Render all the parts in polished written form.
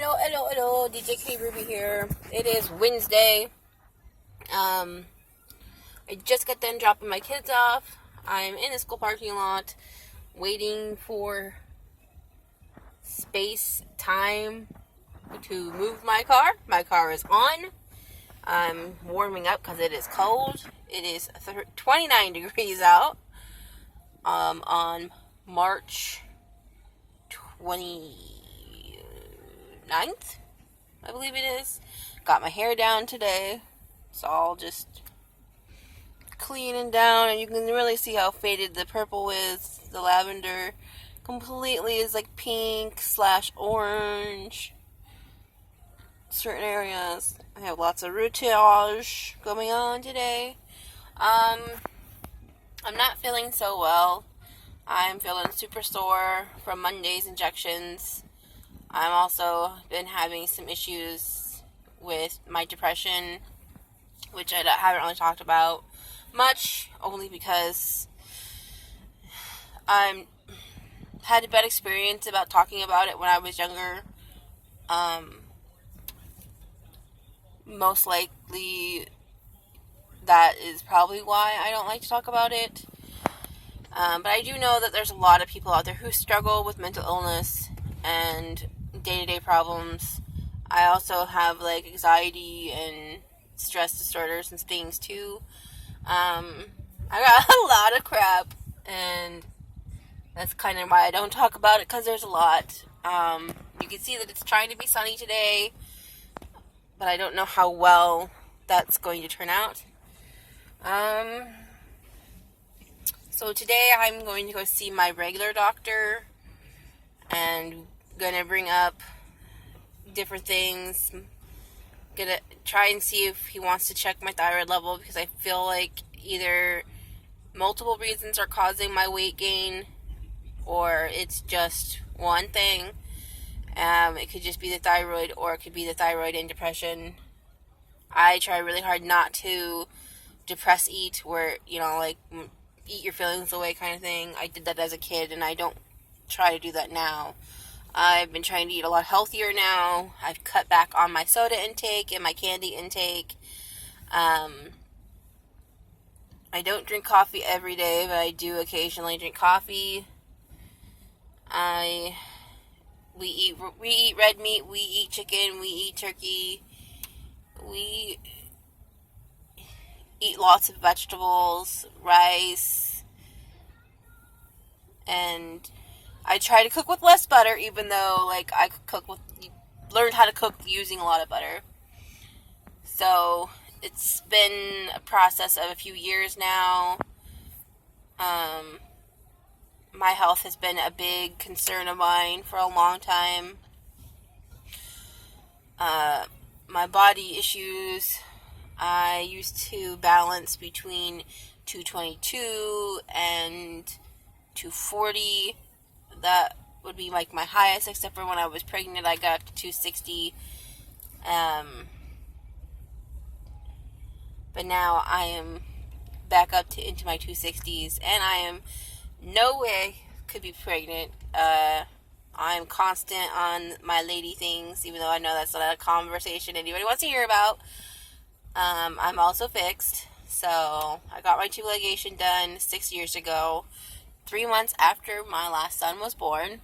Hello, DJkittyruby here. It is Wednesday. I just got done dropping my kids off. I'm in a school parking lot waiting for space, time to move my car. My car is on. I'm warming up because it is cold. It is 29 degrees out on March 29th, I believe it is. Got my hair down today. It's all just cleaning down, and you can really see how faded the purple is. The lavender completely is like pink/orange. Certain areas. I have lots of routage going on today. I'm not feeling so well. I'm feeling super sore from Monday's injections. I'm also been having some issues with my depression, which I haven't really talked about much, only because I had a bad experience about talking about it when I was younger. Most likely that is probably why I don't like to talk about it. But I do know that there's a lot of people out there who struggle with mental illness and day-to-day problems. I also have like anxiety and stress disorders and things too. I got a lot of crap, and that's kind of why I don't talk about it, because there's a lot. You can see that it's trying to be sunny today, but I don't know how well that's going to turn out. So today I'm going to go see my regular doctor and gonna bring up different things. Gonna try and see if he wants to check my thyroid level, because I feel like either multiple reasons are causing my weight gain, or it's just one thing. It could just be the thyroid, or it could be the thyroid and depression. I try really hard not to depress eat, where, like, eat your feelings away kind of thing. I did that as a kid, and I don't try to do that now. I've been trying to eat a lot healthier now. I've cut back on my soda intake and my candy intake. I don't drink coffee every day, but I do occasionally drink coffee. We eat red meat, we eat chicken, we eat turkey, we eat lots of vegetables, rice, and I try to cook with less butter, even though, I learned how to cook using a lot of butter. So, it's been a process of a few years now. My health has been a big concern of mine for a long time. My body issues, I used to balance between 222 and 240. That would be like my highest, except for when I was pregnant, I got to 260. But now I am back up into my 260s, and I am no way could be pregnant. I'm constant on my lady things, even though I know that's not a conversation anybody wants to hear about. I'm also fixed, so I got my tube ligation done 6 years ago, 3 months after my last son was born,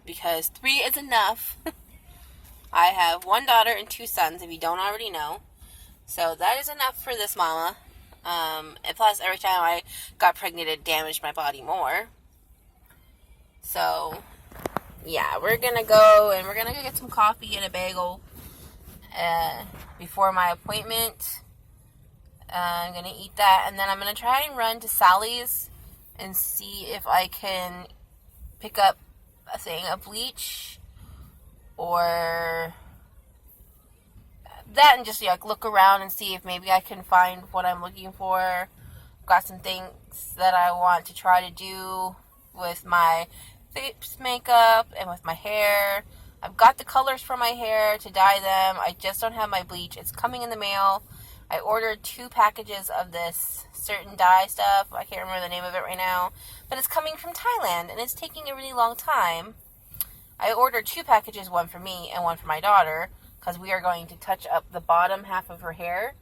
because 3 is enough. I have 1 daughter and 2 sons, if you don't already know, so that is enough for this mama. And plus, every time I got pregnant, it damaged my body more. So, yeah, we're gonna go get some coffee and a bagel before my appointment. I'm gonna eat that, and then I'm gonna try and run to Sally's and see if I can pick up a thing of bleach, or that, and just look around and see if maybe I can find what I'm looking for. Got some things that I want to try to do with my face makeup and with my hair. I've got the colors for my hair to dye them. I just don't have my bleach. It's coming in the mail. I ordered 2 packages of this certain dye stuff. I can't remember the name of it right now, but it's coming from Thailand, and it's taking a really long time. I ordered 2 packages, one for me and one for my daughter, because we are going to touch up the bottom half of her hair,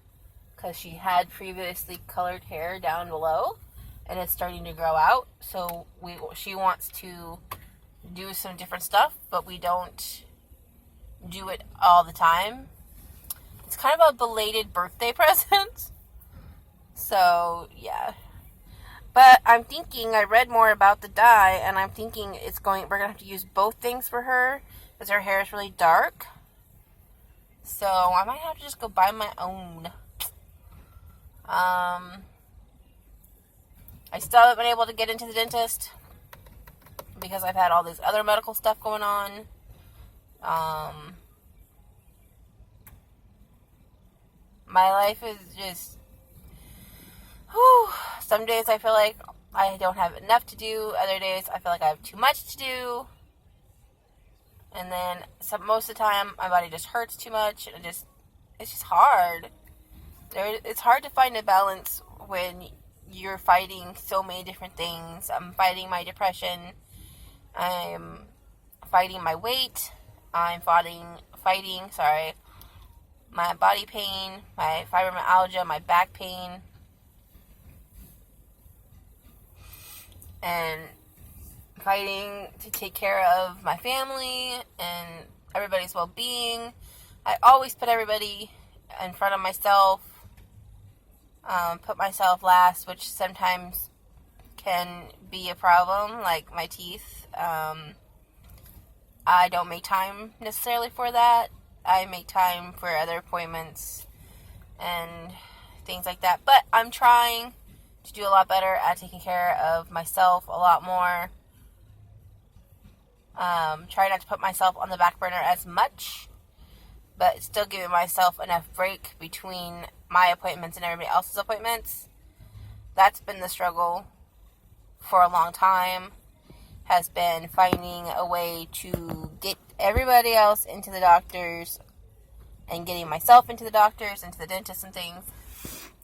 because she had previously colored hair down below, and it's starting to grow out. So she wants to do some different stuff, but we don't do it all the time. It's kind of a belated birthday present. So, yeah. But I'm thinking, I read more about the dye, and I'm thinking we're going to have to use both things for her, because her hair is really dark. So, I might have to just go buy my own. I still haven't been able to get into the dentist, because I've had all this other medical stuff going on. My life is just... whew. Some days I feel like I don't have enough to do. Other days I feel like I have too much to do. And then most of the time my body just hurts too much. And it's just hard. It's hard to find a balance when you're fighting so many different things. I'm fighting my depression. I'm fighting my weight. I'm fighting my body pain, my fibromyalgia, my back pain. And fighting to take care of my family and everybody's well-being. I always put everybody in front of myself, put myself last, which sometimes can be a problem, like my teeth. I don't make time necessarily for that. I make time for other appointments and things like that. But I'm trying to do a lot better at taking care of myself a lot more. Try not to put myself on the back burner as much, but still giving myself enough break between my appointments and everybody else's appointments. That's been the struggle for a long time, has been finding a way to get everybody else into the doctors and getting myself into the doctors, into the dentist and things.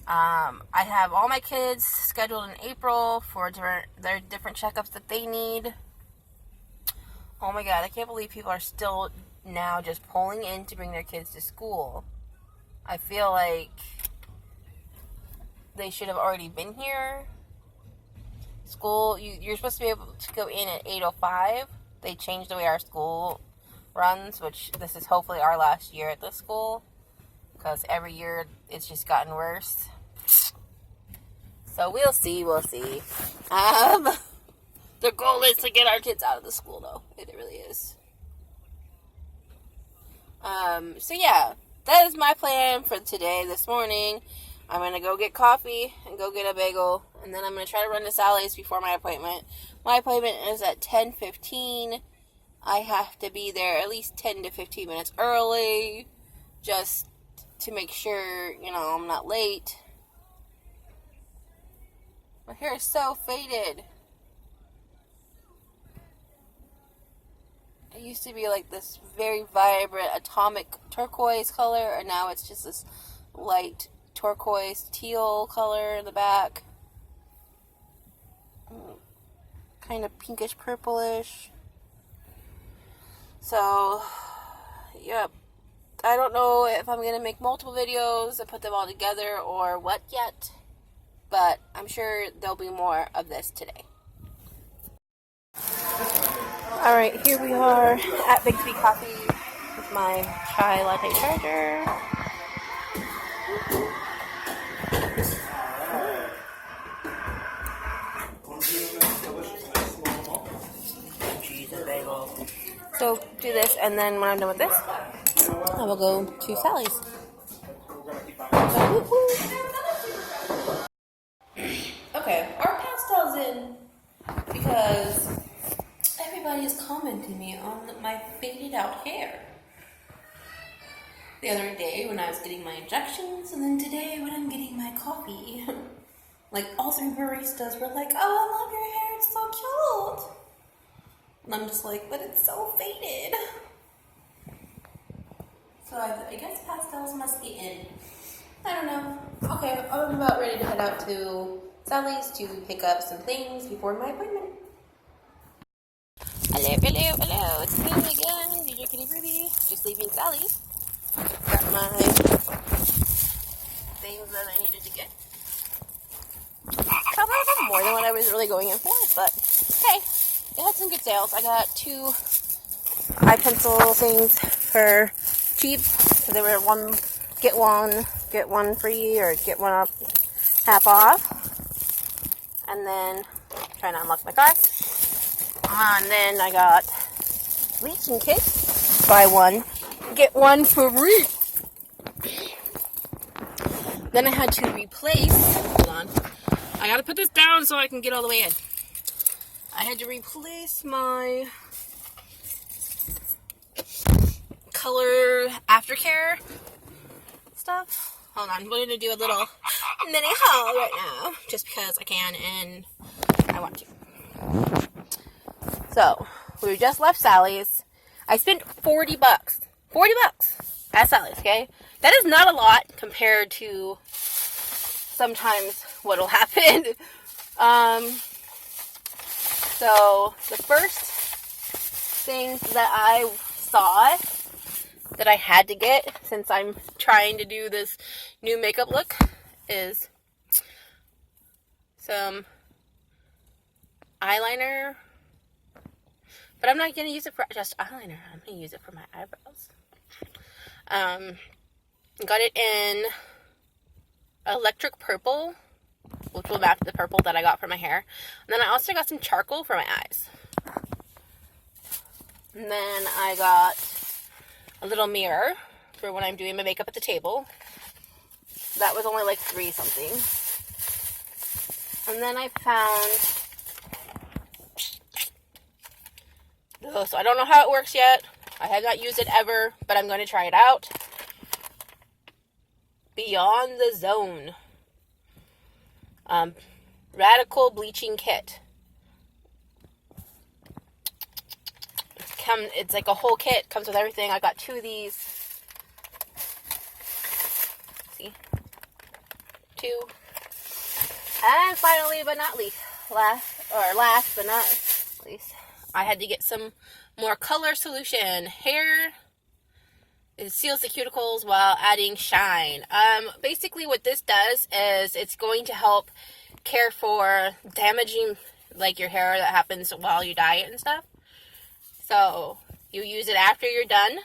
I have all my kids scheduled in April for their different checkups that they need. Oh my god, I can't believe people are still now just pulling in to bring their kids to school. I feel like they should have already been here. School, you're supposed to be able to go in at 8:05. They changed the way our school runs, which this is hopefully our last year at this school, because every year it's just gotten worse. So we'll see. The goal is to get our kids out of the school, though. It really is. So yeah, that is my plan for today, this morning. I'm going to go get coffee and go get a bagel, and then I'm going to try to run to Sally's before my appointment. My appointment is at 10:15. I have to be there at least 10 to 15 minutes early, just to make sure, I'm not late. My hair is so faded. It used to be like this very vibrant atomic turquoise color, and now it's just this light turquoise teal color in the back. Kind of pinkish purplish. So, yep. I don't know if I'm going to make multiple videos and put them all together or what yet, but I'm sure there'll be more of this today. Alright, here we are at Bixby Coffee with my chai latte charger. Cheese and bagel. So, do this, and then when I'm done with this, I will go to Sally's. Okay, our pastel's in because everybody is commenting me on my faded out hair. The other day when I was getting my injections, and then today when I'm getting my coffee. Like, all 3 baristas were like, "Oh, I love your hair, it's so cute." And I'm just like, but it's so faded. So I guess pastels must be in. I don't know. Okay, I'm about ready to head out to Sally's to pick up some things before my appointment. Hello, hello, hello. It's me again, DJkittyruby. Just leaving Sally's. Got my things that I needed to get. Probably a little more than what I was really going in for, but hey, it had some good sales. I got 2 eye pencil things for cheap. So they were get one free, or get one up half off. And then trying to unlock my car. And then I got bleaching kits. Buy one, get one free. Then I had to replace. Hold on. I gotta put this down so I can get all the way in. I had to replace my color aftercare stuff. Hold on, we're gonna do a little mini haul right now, just because I can and I want to. So, we just left Sally's. I spent $40. $40 at Sally's, okay? That is not a lot compared to sometimes what'll happen. So, the first thing that I saw that I had to get, since I'm trying to do this new makeup look, is some eyeliner. But I'm not going to use it for just eyeliner. I'm going to use it for my eyebrows. Got it in electric purple, which will match the purple that I got for my hair. And then I also got some charcoal for my eyes. And then I got a little mirror for when I'm doing my makeup at the table. That was only like $3 something. And then I found... so I don't know how it works yet. I have not used it ever, but I'm going to try it out. Beyond the Zone. Radical Bleaching Kit. It's like a whole kit. Comes with everything. I got 2 of these. See? 2. And finally, but not least, last but not least, I had to get some more color solution. Hair, it seals the cuticles while adding shine. Basically what this does is it's going to help care for damaging, like, your hair that happens while you dye it and stuff. So, you use it after you're done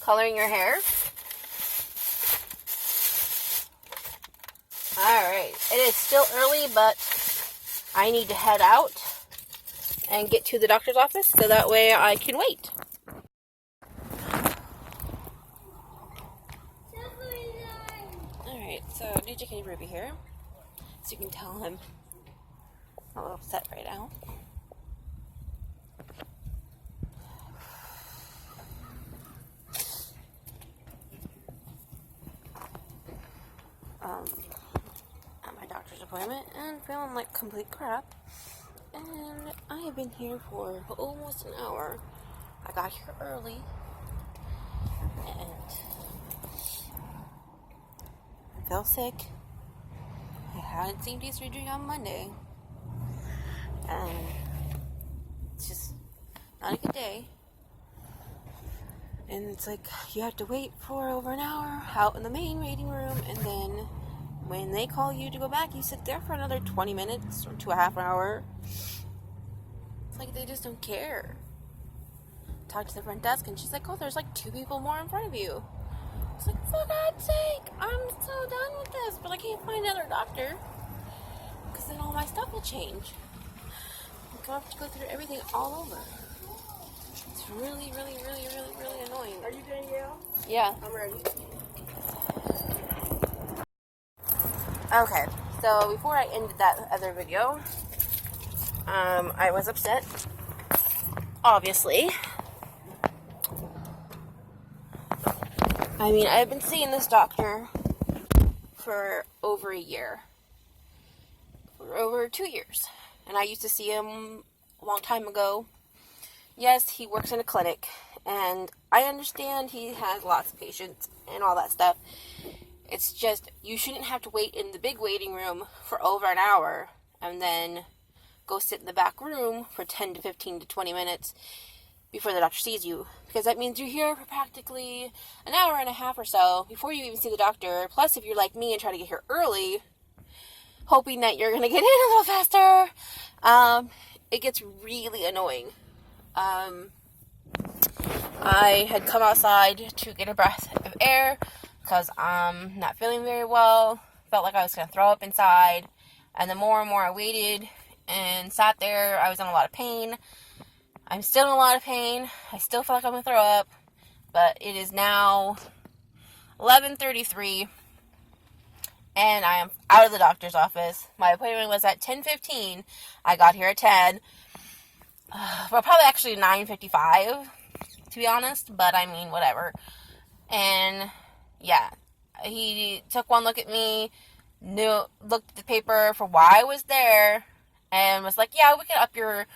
coloring your hair. Alright, it is still early, but I need to head out and get to the doctor's office so that way I can wait. Alright, so DJkittyruby here. As you can tell, I'm a little upset right now. At my doctor's appointment and feeling like complete crap. And I have been here for almost an hour. I got here early and I feel sick. I had CMD surgery on Monday and it's just not a good day. And it's like you have to wait for over an hour out in the main waiting room, and then when they call you to go back, you sit there for another 20 minutes or to a half hour. It's like they just don't care. Talked to the front desk and she's like, oh, there's like 2 people more in front of you. It's like, for God's sake, I'm so done with this, but I can't find another doctor because then all my stuff will change. I'm gonna have to go through everything all over. It's really, really, really, really, really annoying. Are you doing Yale? Yeah. I'm ready. Okay, so before I ended that other video, I was upset, obviously. I mean, I've been seeing this doctor for over a year. For over 2 years. And I used to see him a long time ago. Yes, he works in a clinic, and I understand he has lots of patients and all that stuff. It's just, you shouldn't have to wait in the big waiting room for over an hour, and then go sit in the back room for 10 to 15 to 20 minutes before the doctor sees you. Because that means you're here for practically an hour and a half or so before you even see the doctor. Plus, if you're like me and try to get here early, hoping that you're going to get in a little faster, it gets really annoying. I had come outside to get a breath of air because I'm not feeling very well. Felt like I was going to throw up inside. And the more and more I waited and sat there, I was in a lot of pain. I'm still in a lot of pain. I still feel like I'm going to throw up. But it is now 11:33. And I am out of the doctor's office. My appointment was at 10:15. I got here at 10. Well, probably actually 9:55, to be honest. But I mean, whatever. And yeah, he took one look at me, looked at the paper for why I was there, and was like, yeah, we can up your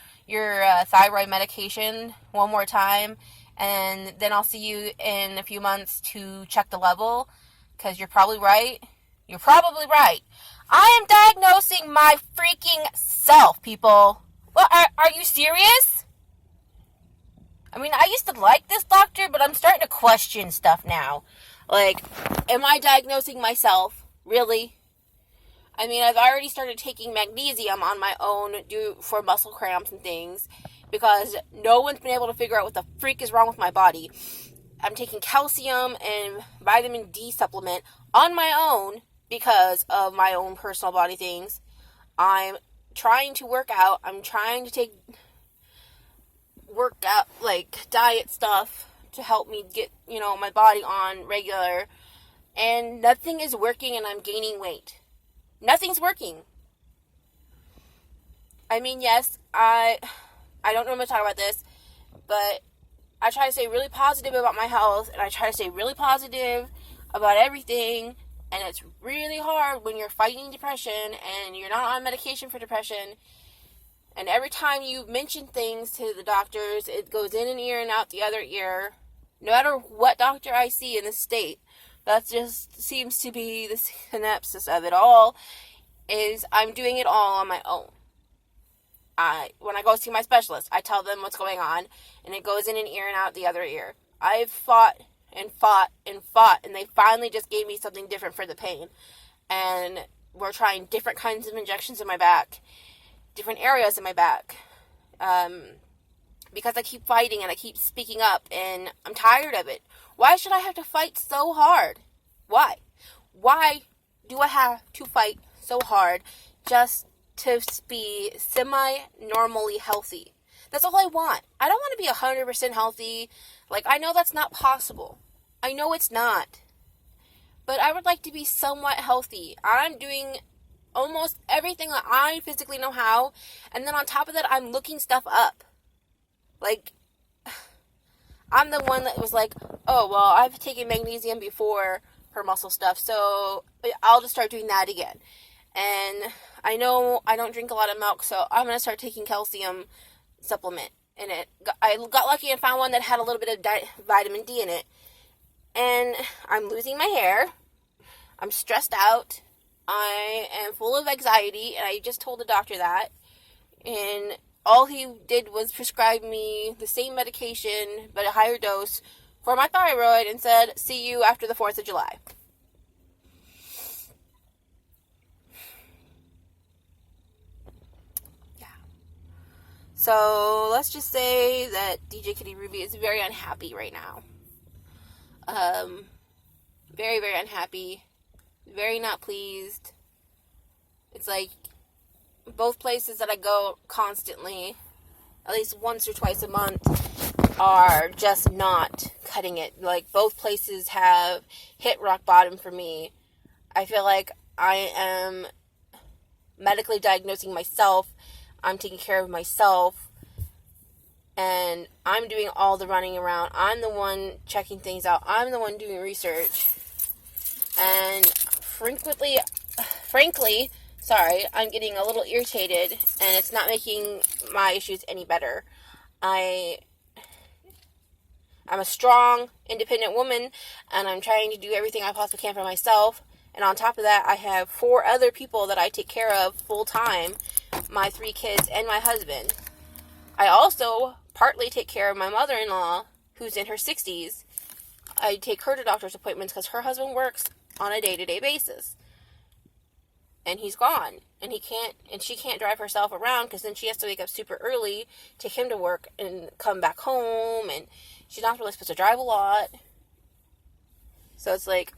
thyroid medication one more time, and then I'll see you in a few months to check the level, because you're probably right. You're probably right. I am diagnosing my freaking self, people. Well, are you serious? I mean, I used to like this doctor, but I'm starting to question stuff now. Like, am I diagnosing myself? Really? I mean, I've already started taking magnesium on my own for muscle cramps and things because no one's been able to figure out what the freak is wrong with my body. I'm taking calcium and vitamin D supplement on my own because of my own personal body things. I'm trying to work out. I'm trying to take workout, like diet stuff to help me get, my body on regular. And nothing is working and I'm gaining weight. Nothing's working. I mean, yes, I don't normally talk about this, but I try to stay really positive about my health, and I try to stay really positive about everything, and it's really hard when you're fighting depression, and you're not on medication for depression, and every time you mention things to the doctors, it goes in an ear and out the other ear, no matter what doctor I see in the state. That just seems to be the synopsis of it all, is I'm doing it all on my own. When I go see my specialist, I tell them what's going on, and it goes in an ear and out the other ear. I've fought and fought and fought, and they finally just gave me something different for the pain. And we're trying different kinds of injections in my back, different areas in my back, because I keep fighting and I keep speaking up, and I'm tired of it. Why should I have to fight so hard? Why? Why do I have to fight so hard just to be semi-normally healthy? That's all I want. I don't want to be 100% healthy. Like, I know that's not possible. I know it's not. But I would like to be somewhat healthy. I'm doing almost everything that I physically know how. And then on top of that, I'm looking stuff up. Like, I'm the one that was like, oh, well, I've taken magnesium before for muscle stuff, so I'll just start doing that again. And I know I don't drink a lot of milk, so I'm going to start taking calcium supplement. And I got lucky and found one that had a little bit of vitamin D in it. And I'm losing my hair. I'm stressed out. I am full of anxiety, and I just told the doctor that. And all he did was prescribe me the same medication, but a higher dose, for my thyroid, and said, see you after the 4th of July. Yeah. So, let's just say that DJkittyruby is very unhappy right now. Very, very unhappy. Very not pleased. It's like, both places that I go constantly, at least once or twice a month, are just not cutting it. Like, both places have hit rock bottom for me. I feel like I am medically diagnosing myself. I'm taking care of myself. And I'm doing all the running around. I'm the one checking things out. I'm the one doing research. And frankly, sorry, I'm getting a little irritated, and it's not making my issues any better. I'm a strong, independent woman, and I'm trying to do everything I possibly can for myself. And on top of that, I have 4 other people that I take care of full time. my 3 kids and my husband. I also partly take care of my mother-in-law, who's in her 60s. I take her to doctor's appointments because her husband works on a day-to-day basis. And he's gone. And she can't drive herself around because then she has to wake up super early, take him to work, and come back home. And she's not really supposed to drive a lot. So it's like,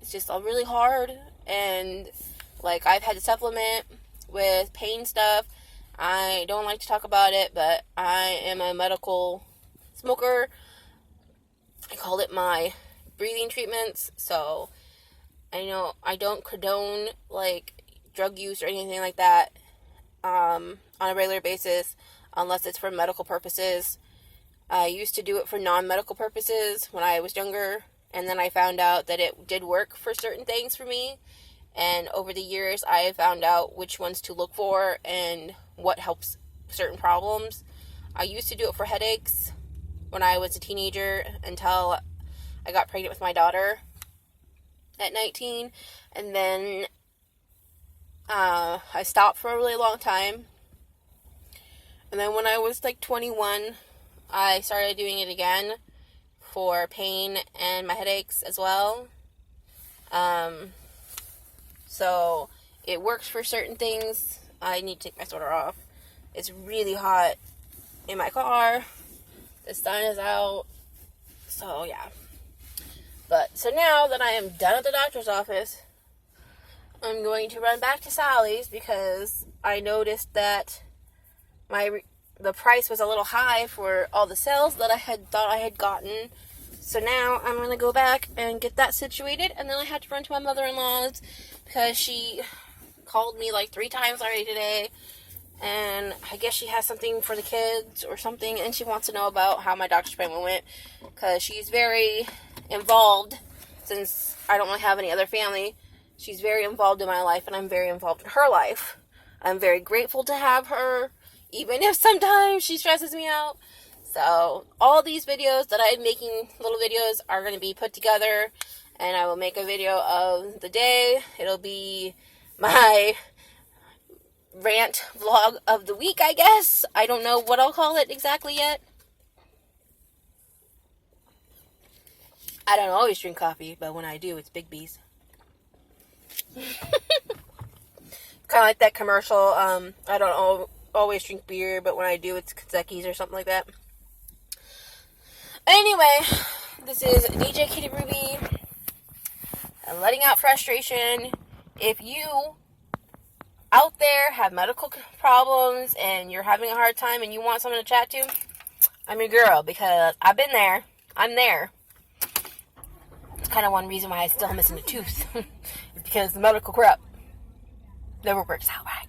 it's just all really hard. And, like, I've had to supplement with pain stuff. I don't like to talk about it, but I am a medical smoker. I called it my breathing treatments. So I know I don't condone, like, drug use or anything like that on a regular basis unless it's for medical purposes. I used to do it for non-medical purposes when I was younger, and then I found out that it did work for certain things for me. And over the years, I have found out which ones to look for and what helps certain problems. I used to do it for headaches when I was a teenager until I got pregnant with my daughter at 19. And then I stopped for a really long time. And then when I was like 21, I started doing it again for pain and my headaches as well. So it works for certain things. I need to take my sweater off. It's really hot in my car. The sun is out. So yeah. But so now that I am done at the doctor's office, I'm going to run back to Sally's because I noticed that the price was a little high for all the sales that I had thought I had gotten. So now I'm going to go back and get that situated, and then I had to run to my mother-in-law's because she called me like 3 times already today, and I guess she has something for the kids or something, and she wants to know about how my doctor's appointment went because she's very involved. Since I don't really have any other family, she's very involved in my life, and I'm very involved in her life. I'm very grateful to have her, even if sometimes she stresses me out. So all these videos that I'm making, little videos, are going to be put together, and I will make a video of the day. It'll be my rant vlog of the week, I guess. I don't know what I'll call it exactly yet. I don't always drink coffee, but when I do, it's Big B's. Kind of like that commercial, I don't always drink beer, but when I do, it's Kazeki's or something like that. Anyway, this is DJkittyruby. I'm letting out frustration. If you out there have medical problems and you're having a hard time and you want someone to chat to, I'm your girl because I've been there. I'm there. It's kind of one reason why I still am missing a tooth. It's because the medical crap never works out right.